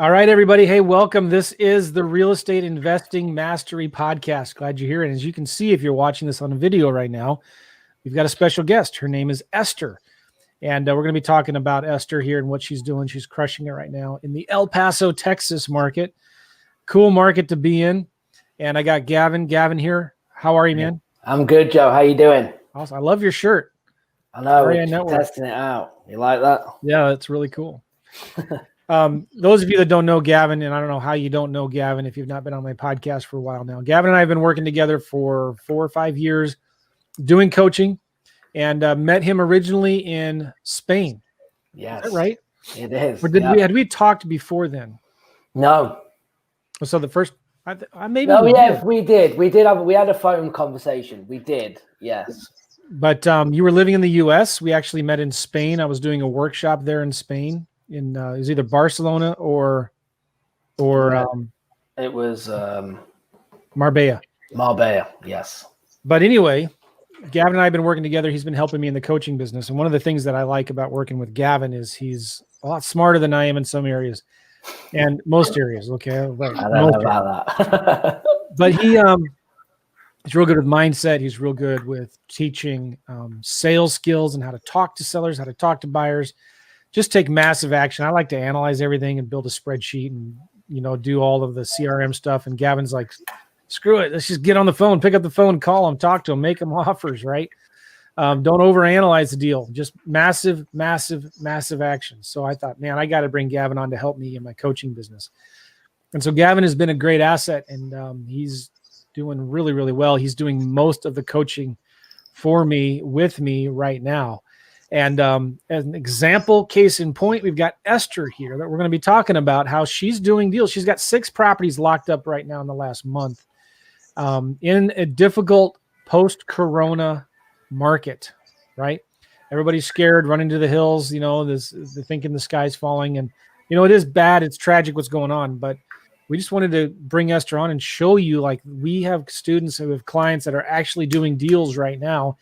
All right, everybody. Hey, welcome. This is the Real Estate Investing Mastery Podcast. Glad you're here. And as you can see, if you're watching this on a video right now, we've got a special guest. Her name is Esther. And we're going to be talking about Esther here and what she's doing. She's crushing it right now in the El Paso, Texas market. Cool market to be in. And I got Gavin. Gavin here. How are you, man? I'm good, Joe. How you doing? Awesome. I love your shirt. I know. We're testing it out. You like that? Yeah, that's really cool. Those of you that don't know Gavin, and I don't know how you don't know Gavin if you've not been on my podcast for a while now. Gavin and I have been working together for 4 or 5 years doing coaching, and met him originally in Spain. Yes. Is that right? It is. Or had we talked before then? No. So the first, maybe. No, yes, we did. We had a phone conversation. We did. Yes. But you were living in the U.S. We actually met in Spain. I was doing a workshop there in Spain. It was either Barcelona or it was Marbella. Marbella, yes. But anyway, Gavin and I have been working together. He's been helping me in the coaching business. And one of the things that I like about working with Gavin is he's a lot smarter than I am in some areas and most areas. Okay. But I don't know about that. But he's real good with mindset. He's real good with teaching sales skills and how to talk to sellers, how to talk to buyers. Just take massive action. I like to analyze everything and build a spreadsheet and, do all of the CRM stuff. And Gavin's like, screw it. Let's just get on the phone, pick up the phone, call them, talk to them, make them offers, right? Don't overanalyze the deal. Just massive, massive, massive action. So I thought, man, I got to bring Gavin on to help me in my coaching business. And so Gavin has been a great asset, and he's doing really, really well. He's doing most of the coaching for me, with me right now. And as an example, case in point, we've got Esther here that we're going to be talking about how she's doing deals. She's got 6 properties locked up right now in the last month in a difficult post-corona market, right? Everybody's scared, running to the hills, they're thinking the sky's falling. And, it is bad. It's tragic what's going on. But we just wanted to bring Esther on and show you, like, we have students who have clients that are actually doing deals right now.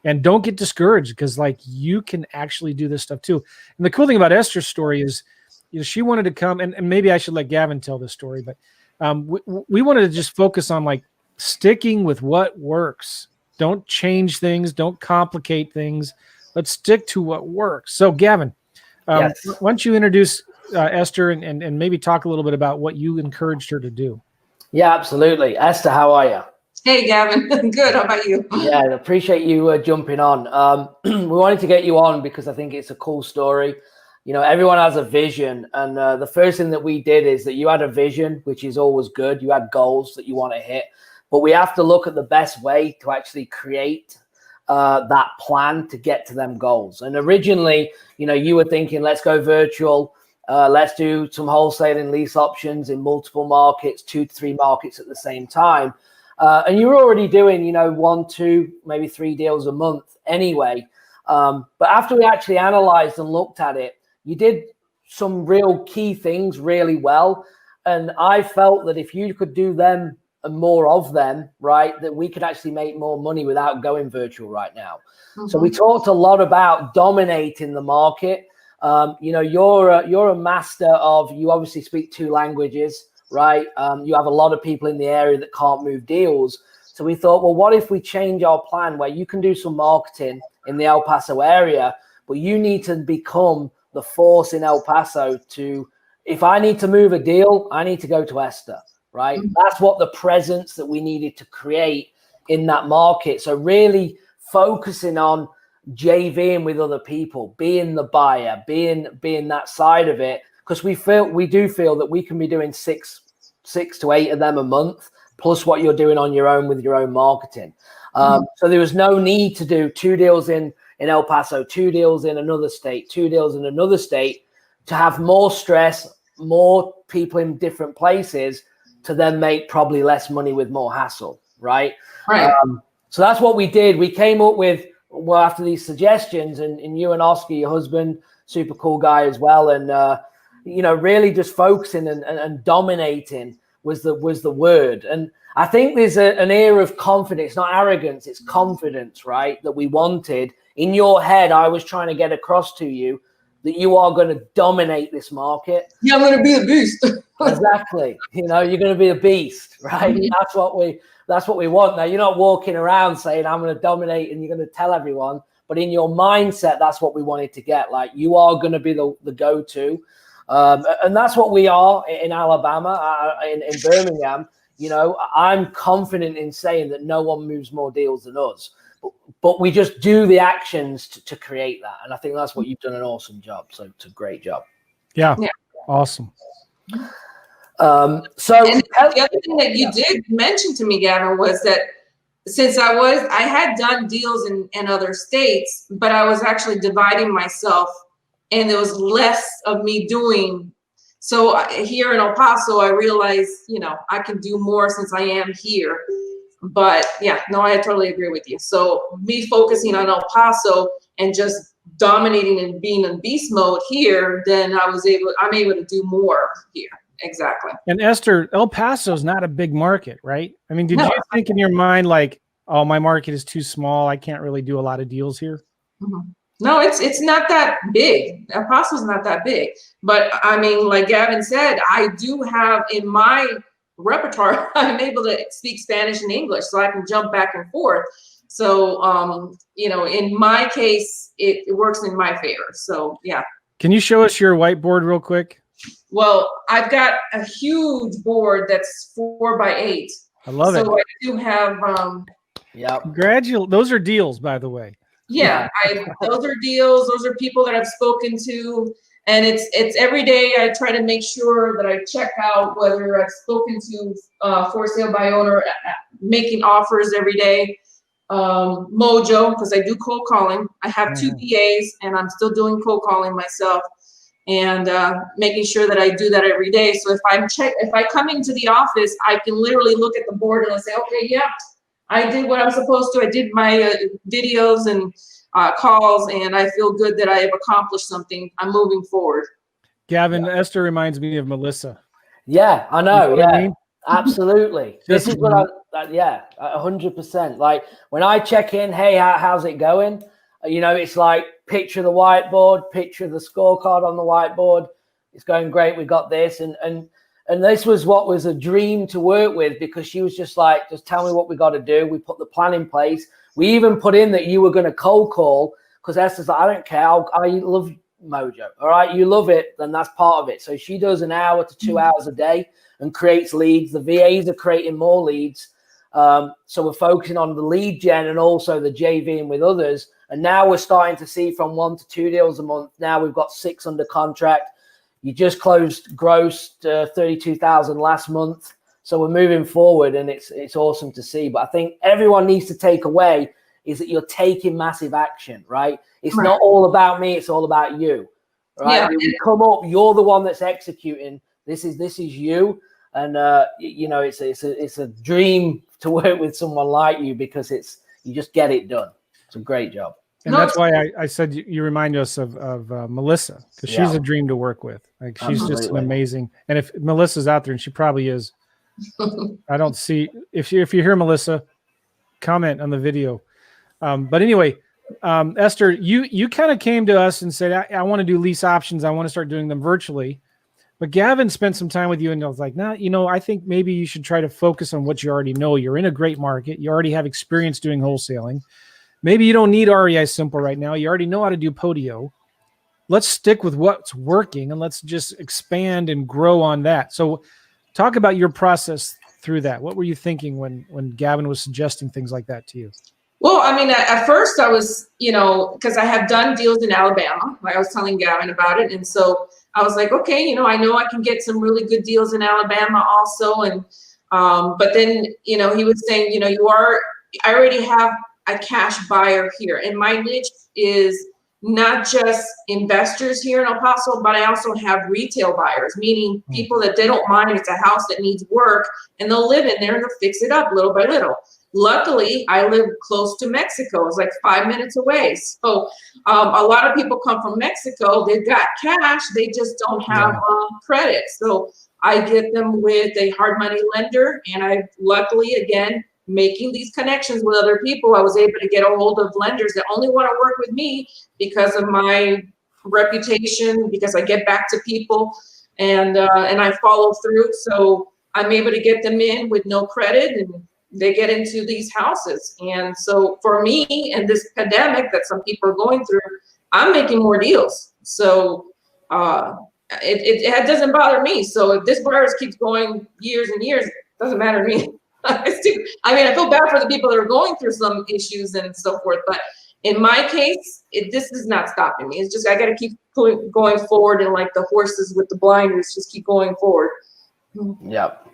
And don't get discouraged, because you can actually do this stuff too. And the cool thing about Esther's story is, she wanted to come, and maybe I should let Gavin tell this story, but we wanted to just focus on sticking with what works. Don't change things. Don't complicate things. Let's stick to what works. So Gavin, yes. Why don't you introduce Esther and maybe talk a little bit about what you encouraged her to do? Yeah, absolutely. Esther, how are you? Hey, Gavin. Good. How about you? Yeah, I appreciate you jumping on. We wanted to get you on because I think it's a cool story. Everyone has a vision. And the first thing that we did is that you had a vision, which is always good. You had goals that you want to hit. But we have to look at the best way to actually create that plan to get to them goals. And originally, you were thinking, let's go virtual. Let's do some wholesaling lease options in multiple markets, 2 to 3 markets at the same time. And you're already doing, 1, 2, maybe 3 deals a month anyway. But after we actually analyzed and looked at it, you did some real key things really well. And I felt that if you could do them and more of them, right, that we could actually make more money without going virtual right now. Mm-hmm. So we talked a lot about dominating the market. You're a master of, you obviously speak 2 languages. Right. You have a lot of people in the area that can't move deals. So we thought, well, what if we change our plan where you can do some marketing in the El Paso area, but you need to become the force in El Paso to, if I need to move a deal, I need to go to Esther. Right. Mm-hmm. That's what the presence that we needed to create in that market. So really focusing on JVing with other people, being the buyer, being that side of it. Because we do feel that we can be doing 6 to 8 of them a month, plus what you're doing on your own with your own marketing. So there was no need to do 2 deals in El Paso, 2 deals in another state, 2 deals in another state, to have more stress, more people in different places, to then make probably less money with more hassle, right? Right. So that's what we did. We came up with, after these suggestions, and you and Oscar, your husband, super cool guy as well, and really just focusing and dominating was the word. And I think there's an air of confidence, not arrogance, it's confidence, right? That we wanted. In your head, I was trying to get across to you that you are going to dominate this market. Yeah, I'm going to be the beast. Exactly. You know, you're going to be a beast, right? Mhm. That's what we want. Now, you're not walking around saying, I'm going to dominate and you're going to tell everyone. But in your mindset, that's what we wanted to get. Like, you are going to be the go-to. And that's what we are in Alabama, in Birmingham. You know, I'm confident in saying that no one moves more deals than us. But we just do the actions to create that. And I think that's what you've done an awesome job. So it's a great job. Yeah. Awesome. And the other thing that you did mention to me, Gavin, was that since I had done deals in other states, but I was actually dividing myself and there was less of me doing. So here in El Paso, I realized, you know, I can do more since I am here. But yeah, no, I totally agree with you. So me focusing on El Paso and just dominating and being in beast mode here, then I'm able to do more here. Exactly. And Esther, El Paso is not a big market, right? I mean, did No. you think in your mind, like, oh, my market is too small, I can't really do a lot of deals here? Mm-hmm. No, it's not that big. El Paso's not that big. But I mean, like Gavin said, I do have in my repertoire, I'm able to speak Spanish and English, so I can jump back and forth. So, you know, in my case, it works in my favor. So, yeah. Can you show us your whiteboard real quick? Well, I've got a huge board that's 4x8. I love it. So I do have, yeah. Those are deals, by the way. yeah, those are deals. Those are people that I've spoken to. And it's every day I try to make sure that I check out whether I've spoken to for sale by owner, making offers every day. Mojo, because I do cold calling. I have 2 VAs and I'm still doing cold calling myself, and making sure that I do that every day. So if I come into the office, I can literally look at the board and I say, okay, yeah, I did what I was supposed to. I did my videos and calls, and I feel good that I have accomplished something. I'm moving forward. Gavin, Esther reminds me of Melissa. Yeah, I know. You know yeah, what I mean? Absolutely. This is what 100%. Like when I check in, hey, how's it going? You know, it's like picture the whiteboard, picture the scorecard on the whiteboard. It's going great. We got this. And this was what was a dream to work with, because she was just like, just tell me what we got to do. We put the plan in place. We even put in that you were going to cold call, because Esther's like, I don't care. I love Mojo. All right. You love it. Then that's part of it. So she does 1 hour to 2 hours a day and creates leads. The VAs are creating more leads. So we're focusing on the lead gen and also the JVing with others. And now we're starting to see from 1 to 2 deals a month. Now we've got 6 under contract. You just closed gross 32,000 last month. So we're moving forward, and it's awesome to see. But I think everyone needs to take away is that you're taking massive action, right? It's not all about me. It's all about you, right? Yeah. When you come up, you're the one that's executing. This is you. And, you know, it's a dream to work with someone like you, because you just get it done. It's a great job. And that's why I said you remind us of Melissa, because she's a dream to work with. Like, she's just an amazing. And if Melissa's out there, and she probably is, I don't see, if you hear Melissa, comment on the video. But anyway, Esther, you kind of came to us and said, I want to do lease options. I want to start doing them virtually. But Gavin spent some time with you, and I was like, nah, you know, I think maybe you should try to focus on what you already know. You're in a great market. You already have experience doing wholesaling. Maybe you don't need REI Simple right now. You already know how to do Podio. Let's stick with what's working, and let's just expand and grow on that. So talk about your process through that. What were you thinking when Gavin was suggesting things like that to you? Well, I mean, at first I was, you know, because I have done deals in Alabama, like I was telling Gavin about it. And so I was like, okay, you know I can get some really good deals in Alabama also. And, but then, you know, he was saying, you know, I already have a cash buyer here, and my niche is not just investors here in El Paso, but I also have retail buyers, meaning people that they don't mind. It's a house that needs work, and they'll live in there and they'll fix it up little by little. Luckily, I live close to Mexico. It's like 5 minutes away. So a lot of people come from Mexico. They've got cash. They just don't have credit. So I get them with a hard money lender. And I luckily, again, making these connections with other people, I was able to get a hold of lenders that only want to work with me because of my reputation because I get back to people and I follow through. So I'm able to get them in with no credit and they get into these houses. And so for me and this pandemic that some people are going through, I'm making more deals. So it doesn't bother me. So if this virus keeps going years and years, it doesn't matter to me. I feel bad for the people that are going through some issues and so forth, but in my case, this is not stopping me. It's just I got to keep going forward, and like the horses with the blinders, just keep going forward. Yep.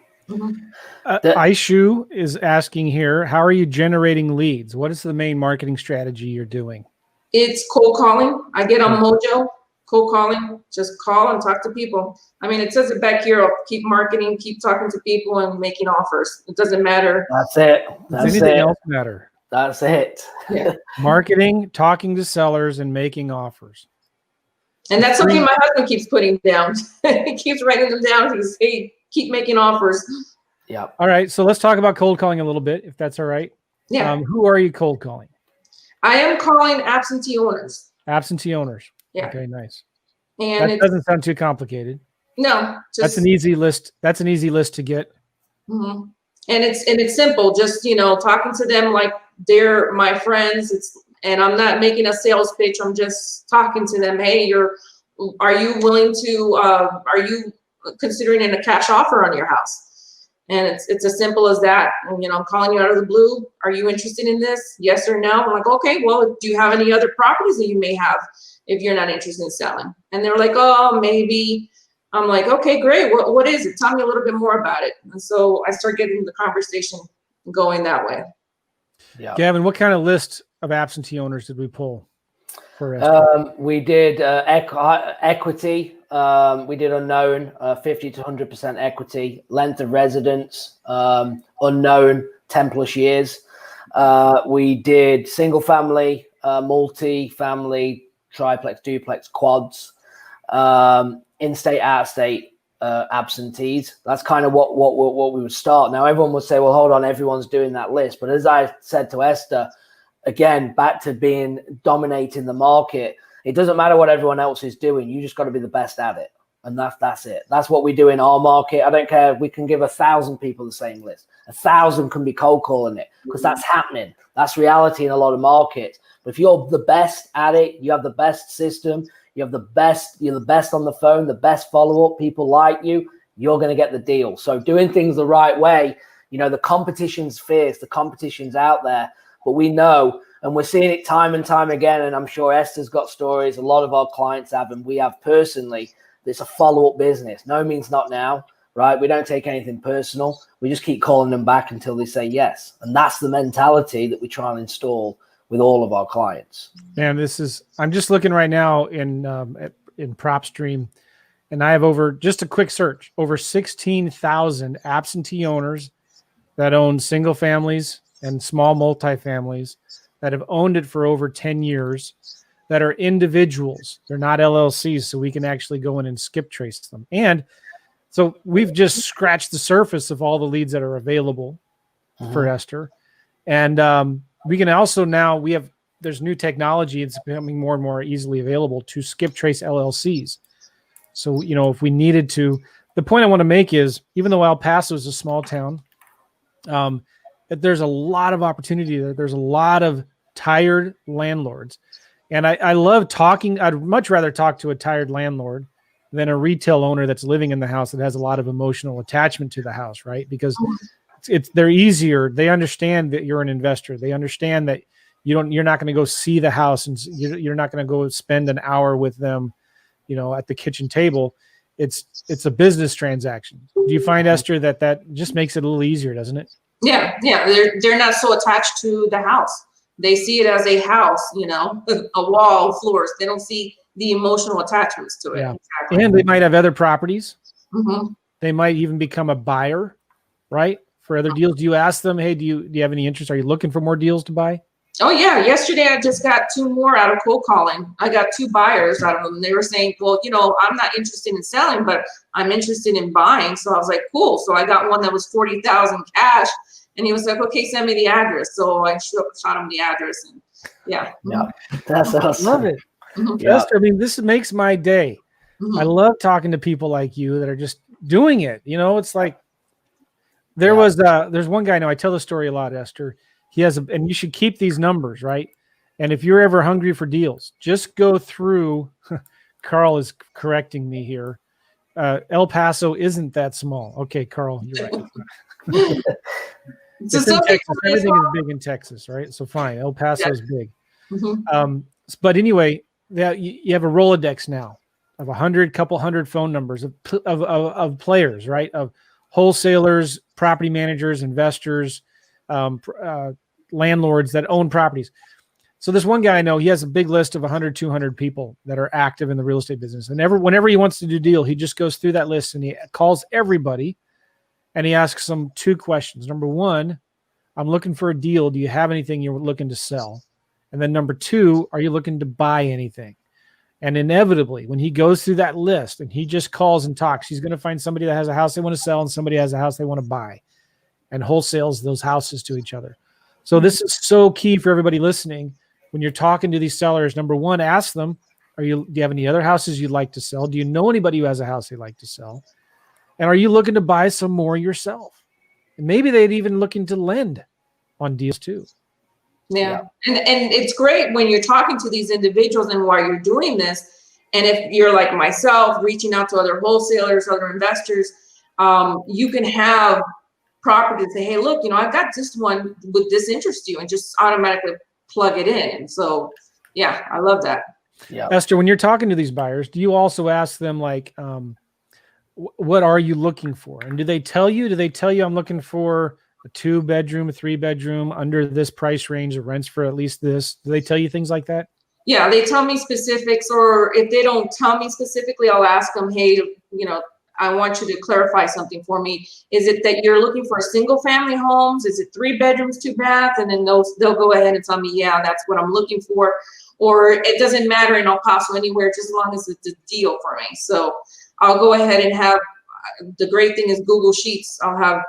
Aishu is asking here, how are you generating leads? What is the main marketing strategy you're doing? It's cold calling. I get on Mojo, cold calling, just call and talk to people. It says it back here, I'll keep marketing, keep talking to people and making offers. It doesn't matter. That's it. Does anything else matter? That's it. Yeah. Marketing, talking to sellers, and making offers. And that's something my husband keeps putting down. He keeps writing them down. He says, hey, keep making offers. Yeah. All right. So let's talk about cold calling a little bit, if that's all right. Yeah. Who are you cold calling? I am calling absentee owners. Absentee owners. Yeah. Okay, nice. And that doesn't sound too complicated. No. That's an easy list. That's an easy list to get. Mm-hmm. And it's simple. Just, talking to them like they're my friends. And I'm not making a sales pitch. I'm just talking to them. Hey, are you willing to, are you considering a cash offer on your house? And it's as simple as that. And, I'm calling you out of the blue. Are you interested in this? Yes or no? I'm like, okay, well, do you have any other properties that you may have if you're not interested in selling? And they're like, oh, maybe. I'm like, okay, great. What is it? Tell me a little bit more about it. And so I start getting the conversation going that way. Yeah. Gavin, what kind of list of absentee owners did we pull for Ester? We did equity. We did unknown, 50 to 100% equity, length of residence, unknown, 10 plus years. We did single family, multi-family, triplex, duplex, quads, in-state, out-of-state absentees. That's kind of what we would start. Now, everyone would say, well, hold on, everyone's doing that list. But as I said to Esther, again, back to dominating the market, it doesn't matter what everyone else is doing. You just got to be the best at it. And that's it. That's what we do in our market. I don't care if we can give 1,000 people the same list. 1,000 can be cold calling it because that's happening. That's reality in a lot of markets. But if you're the best at it, you have the best system, you're the best on the phone, the best follow-up, people like you, you're going to get the deal. So doing things the right way, the competition's fierce, the competition's out there, but we know, and we're seeing it time and time again, and I'm sure Esther's got stories, a lot of our clients have, and we have personally, it's a follow-up business. No means not now, right? We don't take anything personal. We just keep calling them back until they say yes. And that's the mentality that we try and install with all of our clients. Man, I'm just looking right now in PropStream, and I have just a quick search, over 16,000 absentee owners that own single families and small multifamilies that have owned it for over 10 years, that are individuals. They're not LLCs, so we can actually go in and skip trace them. And so we've just scratched the surface of all the leads that are available for Ester. And we can also there's new technology. It's becoming more and more easily available to skip trace LLCs. So, if we needed to, the point I want to make is, even though El Paso is a small town, there's a lot of opportunity there. There's a lot of tired landlords. And I love talking. I'd much rather talk to a tired landlord than a retail owner that's living in the house that has a lot of emotional attachment to the house, right? Because they're easier. They understand that you're an investor. They understand that you're not going to go see the house, and you're not going to go spend an hour with them, at the kitchen table. It's a business transaction. Do you find, Ester, that just makes it a little easier, doesn't it? Yeah. They're not so attached to the house. They see it as a house, a wall, floors. They don't see the emotional attachments to it. Yeah. Exactly. And they might have other properties. Mm-hmm. They might even become a buyer, right? For other deals. Do you ask them, hey, do you have any interest? Are you looking for more deals to buy? Oh, yeah. Yesterday, I just got 2 more out of cold calling. I got 2 buyers out of them. They were saying, well, I'm not interested in selling, but I'm interested in buying. So I was like, cool. So I got one that was $40,000 cash. And he was like, okay, send me the address. So I shot him the address. And yeah. That's awesome. Love it. Yeah. Esther, I mean, this makes my day. I love talking to people like you that are just doing it. You know, it's like there's one guy I know, I tell the story a lot, Esther. He has and you should keep these numbers, right? And if you're ever hungry for deals, just go through. Carl is correcting me here. El Paso isn't that small. Okay, Carl, you're right. It's in Texas. Everything is big in Texas, right? So fine, El Paso is big. But anyway, you have a Rolodex now of couple hundred phone numbers of players, right? Of wholesalers, property managers, investors, landlords that own properties. So this one guy I know, he has a big list of 100, 200 people that are active in the real estate business. And whenever he wants to do a deal, he just goes through that list and he calls everybody and he asks them 2 questions. Number 1, I'm looking for a deal. Do you have anything you're looking to sell? And then number 2, are you looking to buy anything? And inevitably, when he goes through that list and he just calls and talks, he's going to find somebody that has a house they want to sell and somebody has a house they want to buy, and wholesales those houses to each other. So this is so key for everybody listening. When you're talking to these sellers, number 1, ask them, do you have any other houses you'd like to sell? Do you know anybody who has a house they'd like to sell? And are you looking to buy some more yourself? And maybe they'd even looking to lend on deals too. Yeah. And it's great when you're talking to these individuals and while you're doing this. And if you're like myself, reaching out to other wholesalers, other investors, you can have property and say, hey, look, I've got this one. Would this interest you? And just automatically plug it in. And so, yeah, I love that. Yeah. Esther, when you're talking to these buyers, do you also ask them like, what are you looking for? And do they tell you I'm looking for a 2-bedroom, a 3-bedroom under this price range of rents for at least this? Do they tell you things like that? Yeah, they tell me specifics, or if they don't tell me specifically, I'll ask them, hey, I want you to clarify something for me. Is it that you're looking for single family homes? Is it 3 bedrooms, 2 baths? And then they'll go ahead and tell me, yeah, that's what I'm looking for. Or it doesn't matter in El Paso anywhere, just as long as it's a deal for me. So I'll go ahead and have, the great thing is Google Sheets. I'll have,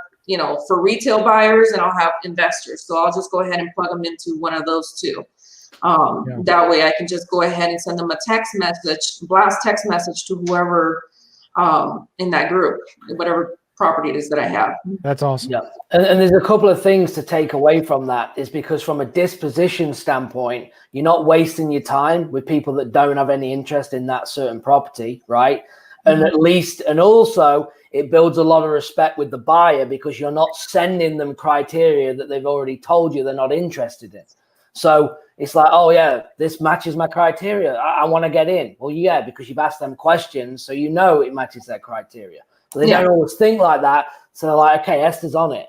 for retail buyers, and I'll have investors. So I'll just go ahead and plug them into one of those 2. That way I can just go ahead and send them a blast text message to whoever in that group, whatever property it is that I have. That's awesome. Yeah. And there's a couple of things to take away from that, is because from a disposition standpoint, you're not wasting your time with people that don't have any interest in that certain property, right? And also it builds a lot of respect with the buyer, because you're not sending them criteria that they've already told you they're not interested in. So it's like, oh yeah, this matches my criteria. I want to get in. Well, yeah, because you've asked them questions, so it matches their criteria. But they don't always think like that. So they're like, okay, Esther's on it.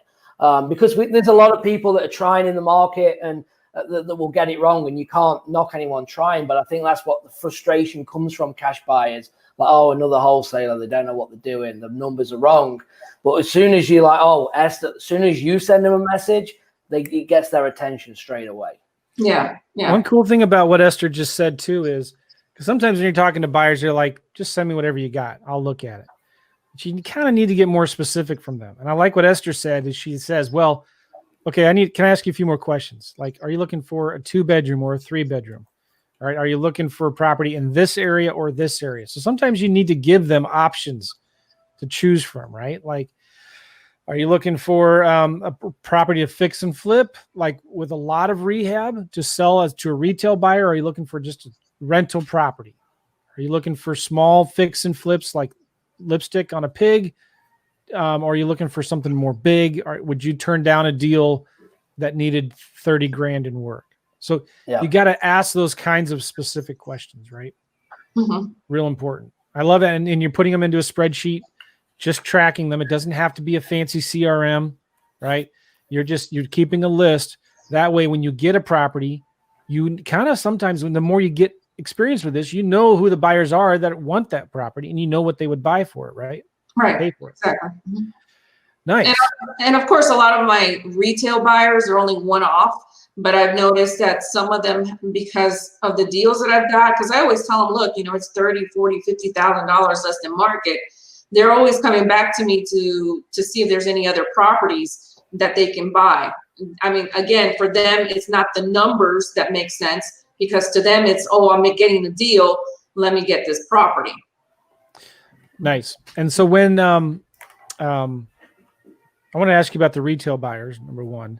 Because there's a lot of people that are trying in the market and that will get it wrong, and you can't knock anyone trying. But I think that's what the frustration comes from cash buyers. Like, oh, another wholesaler, they don't know what they're doing. The numbers are wrong. But as soon as you're like, oh, Esther, as soon as you send them a message, it gets their attention straight away. Yeah. One cool thing about what Esther just said too is, because sometimes when you're talking to buyers, you're like, just send me whatever you got. I'll look at it. But you kind of need to get more specific from them. And I like what Esther said, is she says, well, okay, can I ask you a few more questions? Like, are you looking for a 2-bedroom or a 3-bedroom? All right. Are you looking for a property in this area or this area? So sometimes you need to give them options to choose from, right? Like, are you looking for a property to fix and flip, like with a lot of rehab to sell to a retail buyer? Or are you looking for just a rental property? Are you looking for small fix and flips like lipstick on a pig? Or are you looking for something more big? Or would you turn down a deal that needed 30 grand in work? So you got to ask those kinds of specific questions, right? Real important. I love it. And you're putting them into a spreadsheet, just tracking them. It doesn't have to be a fancy CRM, right? You're keeping a list. That way, when you get a property, you kind of sometimes, when the more you get experience with this, you know who the buyers are that want that property, and you know what they would buy for it, right? Right. Pay for it. Exactly. Nice. And of course, a lot of my retail buyers are only one-off, but I've noticed that some of them, because of the deals that I've got, because I always tell them, look, it's $30,000, $40,000, $50,000 less than market. They're always coming back to me to see if there's any other properties that they can buy. I mean, again, for them, it's not the numbers that make sense. because to them it's, oh, I'm getting the deal. Let me get this property. Nice. And so when I want to ask you about the retail buyers, number one.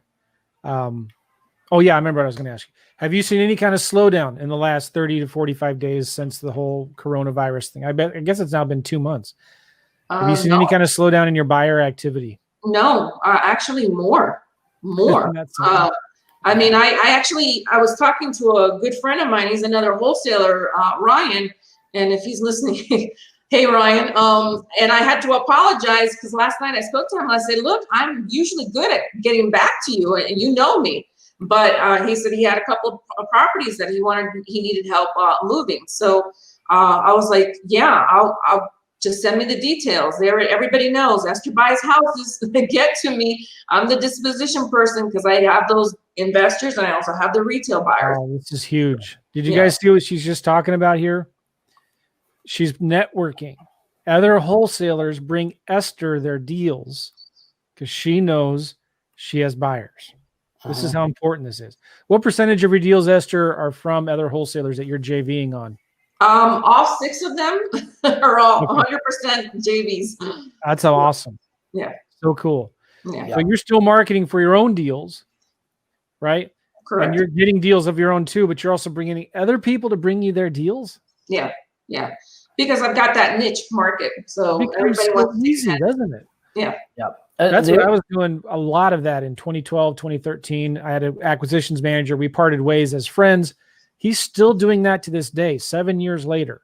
Oh yeah, I remember what I was going to ask you. Have you seen any kind of slowdown in the last 30 to 45 days since the whole coronavirus thing? I guess it's now been 2 months. Have you seen any kind of slowdown in your buyer activity? No, actually more. That's I mean, I was talking to a good friend of mine. He's another wholesaler, Ryan. And if he's listening, hey, Ryan. And I had to apologize because last night I spoke to him. I said, look, I'm usually good at getting back to you and you know me. But he said he had a couple of properties that he needed help moving. So I was like, yeah, I'll just send me the details. Everybody knows Ester buys houses. Get to me. I'm the disposition person because I have those investors and I also have the retail buyers. Oh, this is huge. Did you guys see what she's just talking about here? She's networking. Other wholesalers bring Ester their deals because she knows she has buyers. This is how important this is. What percentage of your deals, Ester, are from other wholesalers that you're JVing on? All 6 of them are all 100% JVs. That's awesome. Yeah. So cool. Yeah. So you're still marketing for your own deals, right? Correct. And you're getting deals of your own too, but you're also bringing other people to bring you their deals. Yeah. Yeah. Because I've got that niche market. So everybody wants to easy, doesn't it? Yeah. Yeah. That's what I was doing a lot of that in 2012, 2013. I had an acquisitions manager. We parted ways as friends. He's still doing that to this day, 7 years later.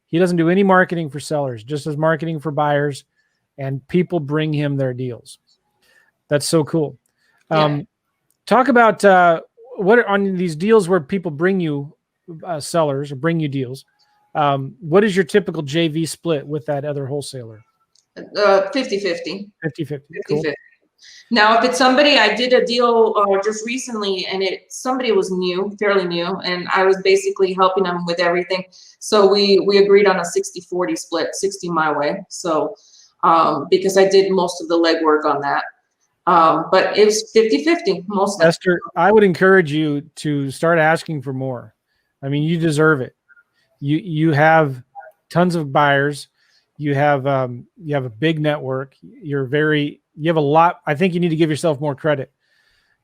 He doesn't do any marketing for sellers, just as marketing for buyers, and people bring him their deals. That's so cool. Talk about what are on these deals where people bring you sellers or bring you deals. What is your typical JV split with that other wholesaler? 50-50. 50-50. Cool. Now, if it's somebody, I did a deal just recently, and somebody was fairly new, and I was basically helping them with everything. So we agreed on a 60-40 split, 60 my way. So because I did most of the legwork on that. But it was 50-50 most. Ester, I would encourage you to start asking for more. I mean, you deserve it. You have tons of buyers. You have a big network. You have a lot. I think you need to give yourself more credit.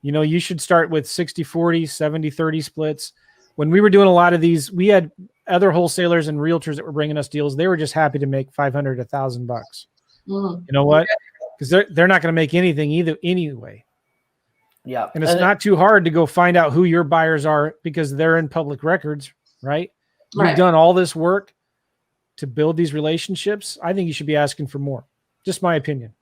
You know, you should start with 60-40, 70-30 splits. When we were doing a lot of these, we had other wholesalers and realtors that were bringing us deals. They were just happy to make $500, $1,000. You know what? Because they're not going to make anything either anyway. Yeah. And it's not too hard to go find out who your buyers are because they're in public records, right? You've done all this work to build these relationships. I think you should be asking for more. Just my opinion.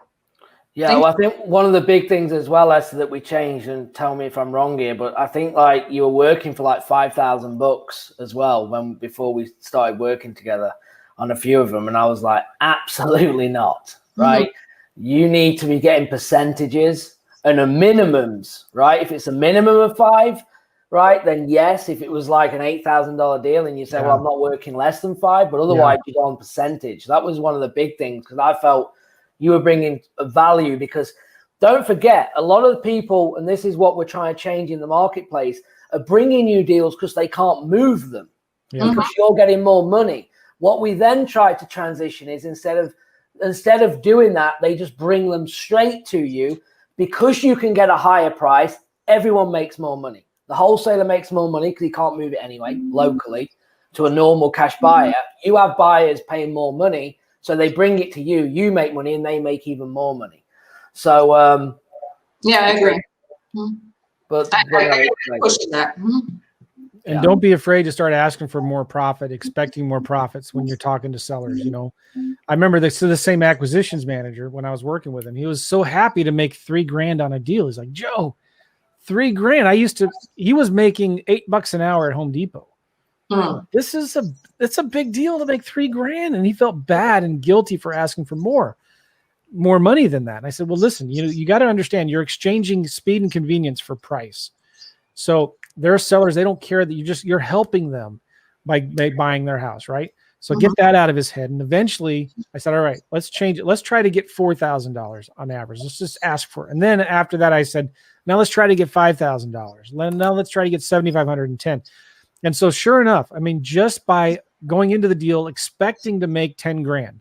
Yeah, well, I think one of the big things as well, Esther, that we changed, and tell me if I'm wrong here, but I think like you were working for like $5,000 as well before we started working together on a few of them, and I was like, absolutely not, right? You need to be getting percentages and a minimums, right? If it's a minimum of 5, right, then yes. If it was like an $8,000 deal and you say, well, I'm not working less than 5, but otherwise you go on percentage. That was one of the big things because I felt you were bringing a value, because don't forget, a lot of the people, and this is what we're trying to change in the marketplace, are bringing you deals because they can't move them because you're getting more money. What we then try to transition is instead of doing that, they just bring them straight to you because you can get a higher price. Everyone makes more money. The wholesaler makes more money because he can't move it anyway locally to a normal cash buyer. You have buyers paying more money. So they bring it to you, you make money, and they make even more money. So, yeah, I agree. But I pushing that. And don't be afraid to start asking for more profit, expecting more profits when you're talking to sellers. You know, I remember the same acquisitions manager when I was working with him. He was so happy to make $3,000 on a deal. He's like, Joe, $3,000. He was making $8 an hour at Home Depot. It's a big deal to make $3,000, and he felt bad and guilty for asking for more money than that. And I said, well, listen, you got to understand, you're exchanging speed and convenience for price. So there are sellers, they don't care that you're helping them by buying their house, right? So get that out of his head. And eventually I said, all right, let's change it. Let's try to get $4,000 on average. Let's just ask for it. And then after that, I said, now let's try to get $5,000. Now let's try to get $7,510. And so sure enough, I mean, just by going into the deal, expecting to make 10 grand,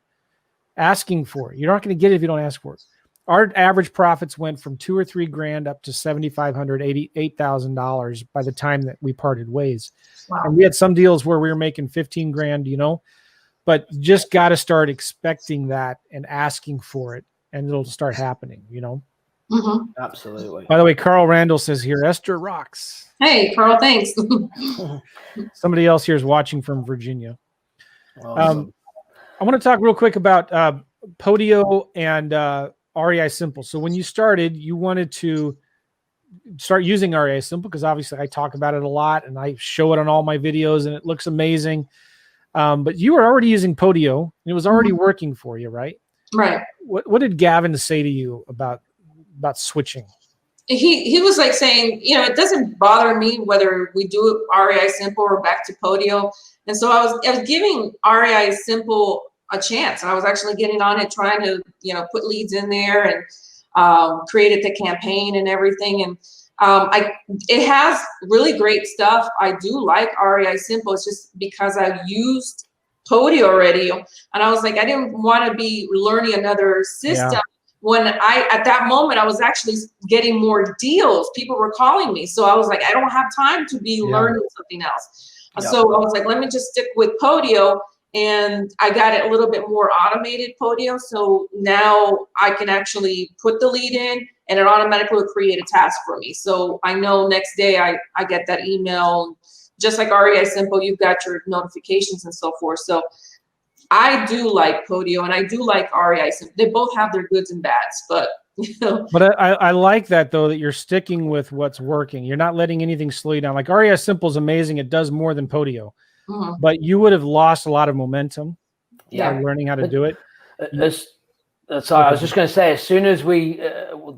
asking for it, you're not going to get it if you don't ask for it. Our average profits went from 2 or 3 grand up to $7,500, $8,000 by the time that we parted ways. Wow. And we had some deals where we were making 15 grand, you know, but just got to start expecting that and asking for it, and it'll start happening, you know? Mm-hmm. Absolutely. By the way, Carl Randall says here, Ester rocks. Hey, Carl, thanks. Somebody else here is watching from Virginia. Awesome. I want to talk real quick about Podio and REI Simple. So when you started, you wanted to start using REI Simple because obviously I talk about it a lot and I show it on all my videos and it looks amazing. But you were already using Podio and it was already working for you, right? Right. What did Gavin say to you about switching? He was like saying, you know, it doesn't bother me whether we do REI Simple or back to Podio. And so I was giving REI Simple a chance. I was actually getting on it, trying to, you know, put leads in there and created the campaign and everything. And it has really great stuff. I do like REI Simple. It's just because I've used Podio already. And I was like, I didn't want to be learning another system. Yeah. When at that moment, I was actually getting more deals. People were calling me. So I was like, I don't have time to be learning something else. Yeah. So I was like, let me just stick with Podio. And I got it a little bit more automated Podio. So now I can actually put the lead in and it automatically will create a task for me. So I know next day I get that email, just like REI Simple, you've got your notifications and so forth. So I do like Podio and I do like REI Simple. They both have their goods and bads, but you know. But I like that though, that you're sticking with what's working. You're not letting anything slow you down. Like REI Simple is amazing. It does more than Podio. Mm-hmm. But you would have lost a lot of momentum learning how to do it. Sorry, I was just going to say, as soon as we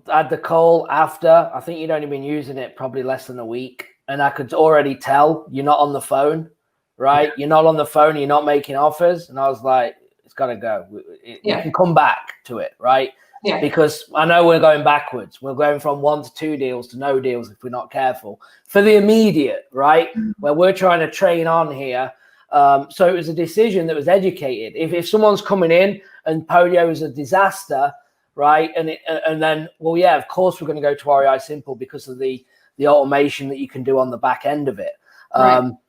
had the call after, I think you'd only been using it probably less than a week. And I could already tell you're not on the phone, right? Yeah. You're not on the phone. You're not making offers. And I was like, it's got to go. We can come back to it, right? Yeah. Because I know we're going backwards. We're going from 1 to 2 deals to no deals if we're not careful. For the immediate, right? Mm-hmm. Where we're trying to train on here. So it was a decision that was educated. If someone's coming in and Podio is a disaster, right? And then, well, yeah, of course we're going to go to REI Simple because of the automation that you can do on the back end of it,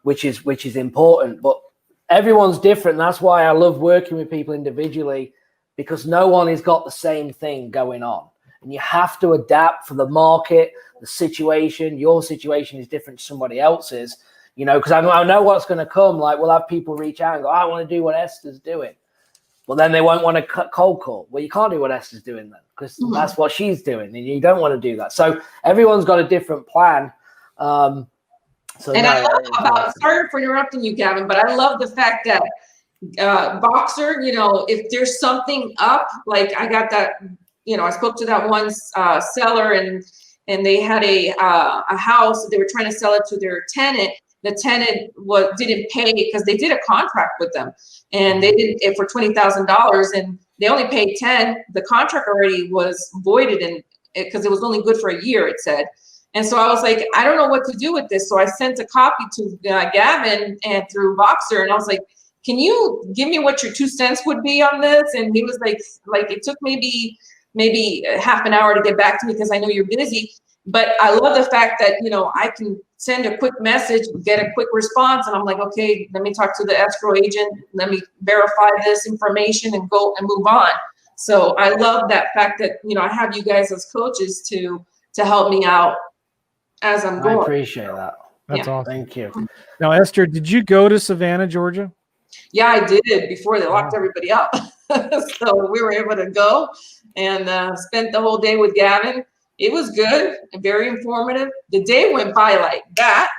which is important. But everyone's different. That's why I love working with people individually, because no one has got the same thing going on. And you have to adapt for the market, the situation. Your situation is different to somebody else's, you know, because I know what's going to come. Like, we'll have people reach out and go, I want to do what Ester's doing. Well, then they won't want to cold call. Well, you can't do what Ester's doing then, because that's what she's doing, and you don't want to do that. So everyone's got a different plan. I love sorry for interrupting you, Gavin, but I love the fact that Boxer, you know, if there's something up, like I got that, you know, I spoke to that one seller and they had a house. They were trying to sell it to their tenant. The tenant didn't pay because they did a contract with them, and they did it for $20,000, and they only paid 10. The contract already was voided, and because it was only good for a year, it said. And so I was like, I don't know what to do with this. So I sent a copy to Gavin and through Boxer, and I was like, can you give me what your 2 cents would be on this? And he was like it took maybe half an hour to get back to me because I know you're busy. But I love the fact that, you know, I can send a quick message, get a quick response, and I'm like, okay, let me talk to the escrow agent, let me verify this information and go and move on. So I love that fact that, you know, I have you guys as coaches to help me out as I'm going. I appreciate that. That's awesome. Thank you. Now, Ester, did you go to Savannah, Georgia? Yeah, I did before they locked everybody up. So we were able to go and spent the whole day with Gavin. It was good and very informative. The day went by like that.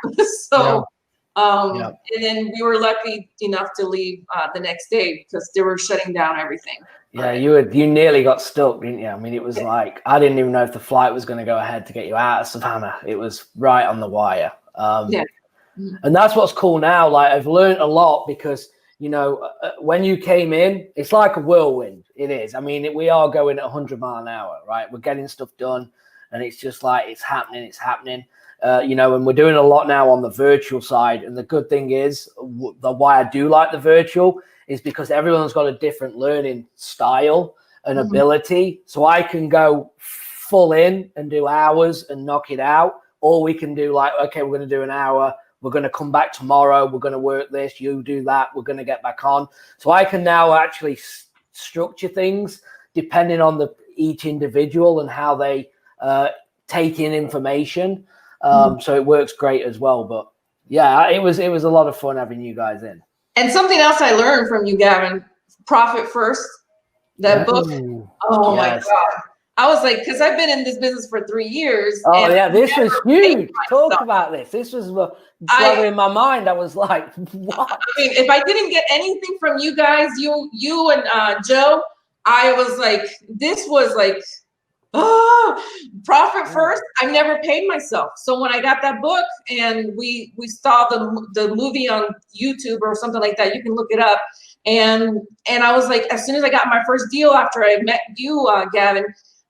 And then we were lucky enough to leave the next day because they were shutting down everything. Yeah, you nearly got stuck, didn't you? I mean, it was like, I didn't even know if the flight was going to go ahead to get you out of Savannah. It was right on the wire. And that's what's cool now. Like, I've learned a lot because, you know, when you came in, it's like a whirlwind. It is. I mean, we are going at 100 miles an hour, right? We're getting stuff done. And it's just like, it's happening. and we're doing a lot now on the virtual side. And the good thing is why I do like the virtual is because everyone's got a different learning style and ability. So I can go full in and do hours and knock it out. Or we can do like, okay, we're going to do an hour. We're going to come back tomorrow. We're going to work this. You do that. We're going to get back on. So I can now actually structure things depending on each individual and how they take in information. So it works great as well. But yeah, it was a lot of fun having you guys in. And something else I learned from you, Gavin, Profit First, that book. Oh my God. I was like, because I've been in this business for 3 years. Oh yeah, this was huge. Talk about this. This was blowing my mind. I was like, what? I mean, if I didn't get anything from you guys, you and Joe, I was like, this was like, Profit First. I never paid myself. So when I got that book and we saw the movie on YouTube or something like that, you can look it up. And I was like, as soon as I got my first deal after I met you, Gavin,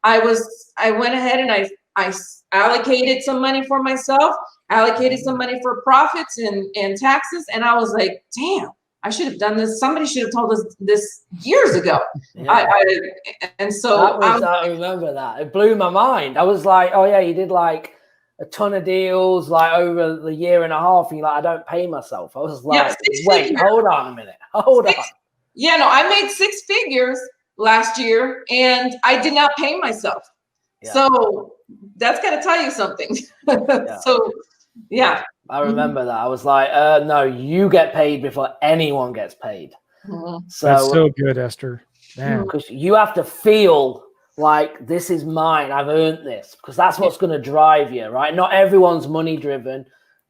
I went ahead and I allocated some money for myself, allocated some money for profits and taxes. And I was like, damn, I should have done this. Somebody should have told us this years ago. Yeah. I remember that. It blew my mind. I was like, oh yeah, you did like a ton of deals like over the year and a half. And you're like, I don't pay myself. I was like, wait, hold on a minute. Hold on. Yeah, no, I made 6 figures last year and I did not pay myself. Yeah. So that's got to tell you something. Yeah. So yeah. I remember that. I was like, no, you get paid before anyone gets paid. So that's so good, Esther. Because you have to feel like this is mine. I've earned this, because that's what's going to drive you, right? Not everyone's money driven,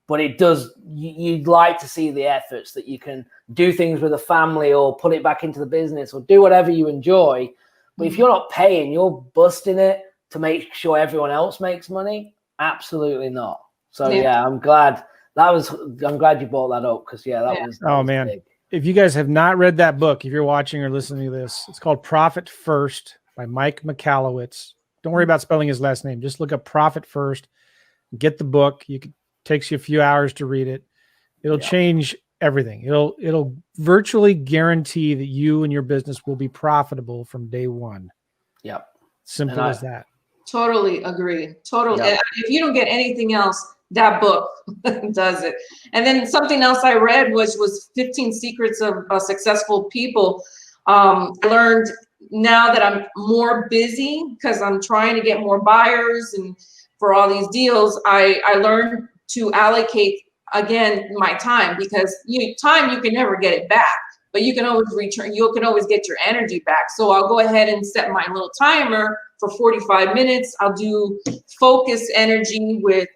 but it does. You'd like to see the efforts that you can do things with a family or put it back into the business or do whatever you enjoy. But if you're not paying, you're busting it to make sure everyone else makes money. Absolutely not. So yeah, I'm glad you brought that up, because that was. Oh man, big. If you guys have not read that book, if you're watching or listening to this, it's called Profit First by Mike McCall. Don't worry about spelling his last name. Just look up Profit First. Get the book. Takes you a few hours to read it. It'll change everything. It'll virtually guarantee that you and your business will be profitable from day one. Yep. Simple as that. Totally agree. Totally. Yep. If you don't get anything else, that book does it. And then something else I read was 15 Secrets of Successful People. I learned now that I'm more busy because I'm trying to get more buyers and for all these deals, I learned to allocate again my time, because time you can never get it back, but you can always return. You can always get your energy back. So I'll go ahead and set my little timer for 45 minutes. I'll do focus energy with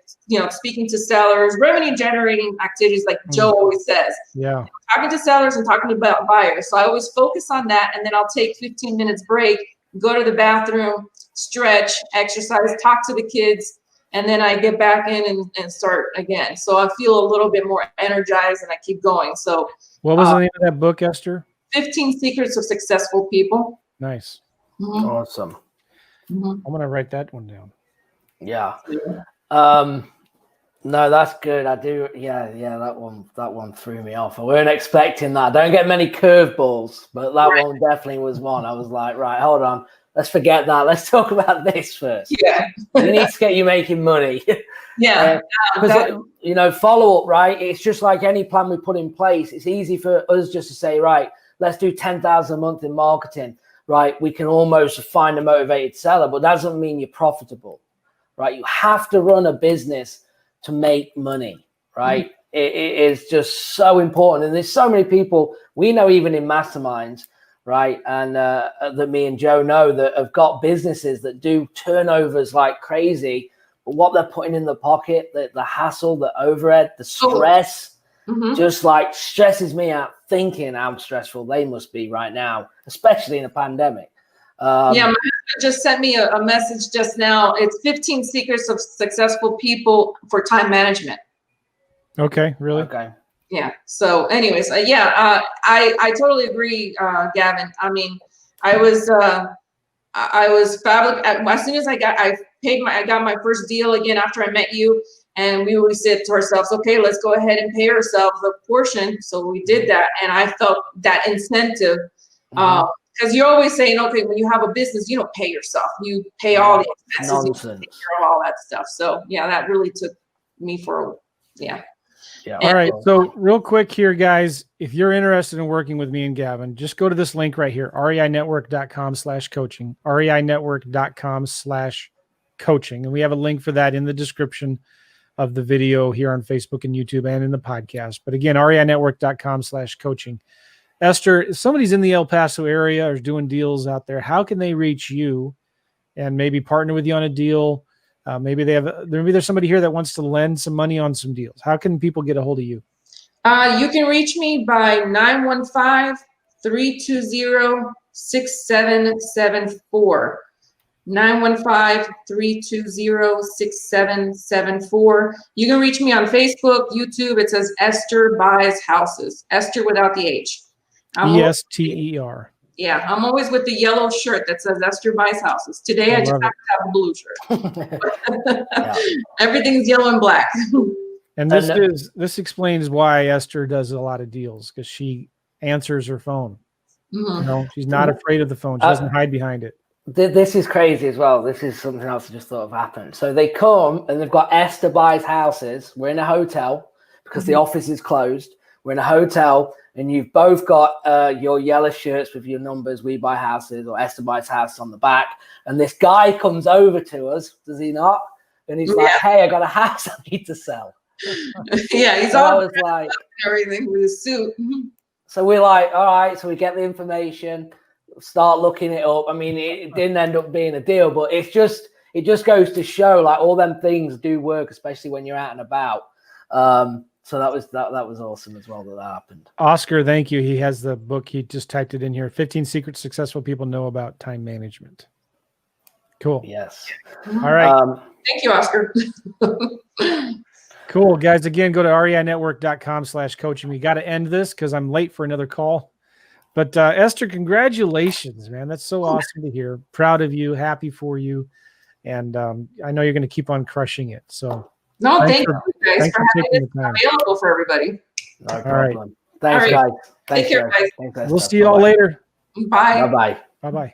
speaking to sellers, revenue generating activities like Joe always says. Yeah, talking to sellers and talking about buyers. So I always focus on that, and then I'll take 15 minutes break, go to the bathroom, stretch, exercise, talk to the kids, and then I get back in and start again. So I feel a little bit more energized and I keep going. So what was the name of that book, Esther? 15 Secrets of Successful People. Nice. Awesome. I'm going to write that one down. Yeah. No, that's good. I do. Yeah. That one threw me off. I weren't expecting that. I don't get many curveballs, but that one definitely was one. I was like, right, hold on. Let's forget that. Let's talk about this first. Yeah. We need to get you making money. Yeah. Because, follow up, right? It's just like any plan we put in place. It's easy for us just to say, right, let's do 10,000 a month in marketing, right? We can almost find a motivated seller, but that doesn't mean you're profitable, right? You have to run a business to make money, right? It is just so important. And there's so many people we know, even in masterminds, right? And that me and Joe know, that have got businesses that do turnovers like crazy, but what they're putting in the pocket, the hassle, the overhead, the stress, just like stresses me out thinking how stressful they must be right now, especially in a pandemic. My husband just sent me a message just now. It's 15 Secrets of Successful People for Time Management. Okay, really? Okay. Yeah. So anyways, I totally agree, Gavin. I mean, I was fabulous. As soon as I got my first deal again after I met you, And we always said to ourselves, okay, let's go ahead and pay ourselves a portion. So we did that. And I felt that incentive, because you're always saying, okay, when you have a business, you don't pay yourself. You pay all the expenses, you take care of all that stuff. So yeah, that really took me for, yeah. All right. So real quick here, guys, if you're interested in working with me and Gavin, just go to this link right here, reinetwork.com/coaching, reinetwork.com/coaching. And we have a link for that in the description of the video here on Facebook and YouTube and in the podcast. But again, reinetwork.com/coaching. Esther, if somebody's in the El Paso area or is doing deals out there, how can they reach you and maybe partner with you on a deal? Maybe there's somebody here that wants to lend some money on some deals. How can people get a hold of you? You can reach me by 915-320-6774. 915-320-6774. You can reach me on Facebook, YouTube. It says Ester Buys Houses. Esther without the H. ESTER. Yeah, I'm always with the yellow shirt that says Ester Buys Houses. Today I just have to have a blue shirt. Everything's yellow and black. And this explains why Esther does a lot of deals, because she answers her phone. You know, she's not afraid of the phone. She doesn't hide behind it. This is crazy as well. This is something else I just thought of happened. So they come and they've got Esther Buys Houses. We're in a hotel because the office is closed. We're in a hotel and you've both got your yellow shirts with your numbers, We Buy Houses or Esther Buys House on the back. And this guy comes over to us, does he not? And he's like, hey, I got a house I need to sell. Yeah, he's always like everything with his suit. So we're like, all right, so we get the information, start looking it up. I mean, it didn't end up being a deal, but it just goes to show like all them things do work, especially when you're out and about. So that was awesome as well that happened. Oscar, thank you. He has the book. He just typed it in here. 15 secrets successful people know about time management. Cool. Yes. All right. Thank you, Oscar. Cool, guys. Again, go to reinetwork.com/coaching. We got to end this because I'm late for another call. But Esther, congratulations, man. That's so awesome to hear. Proud of you. Happy for you. And I know you're going to keep on crushing it. So no, thank you guys for having it available for everybody. No problem. Thanks, guys. Take care, guys. Thanks, we'll see you all later. Bye. Bye-bye. Bye-bye.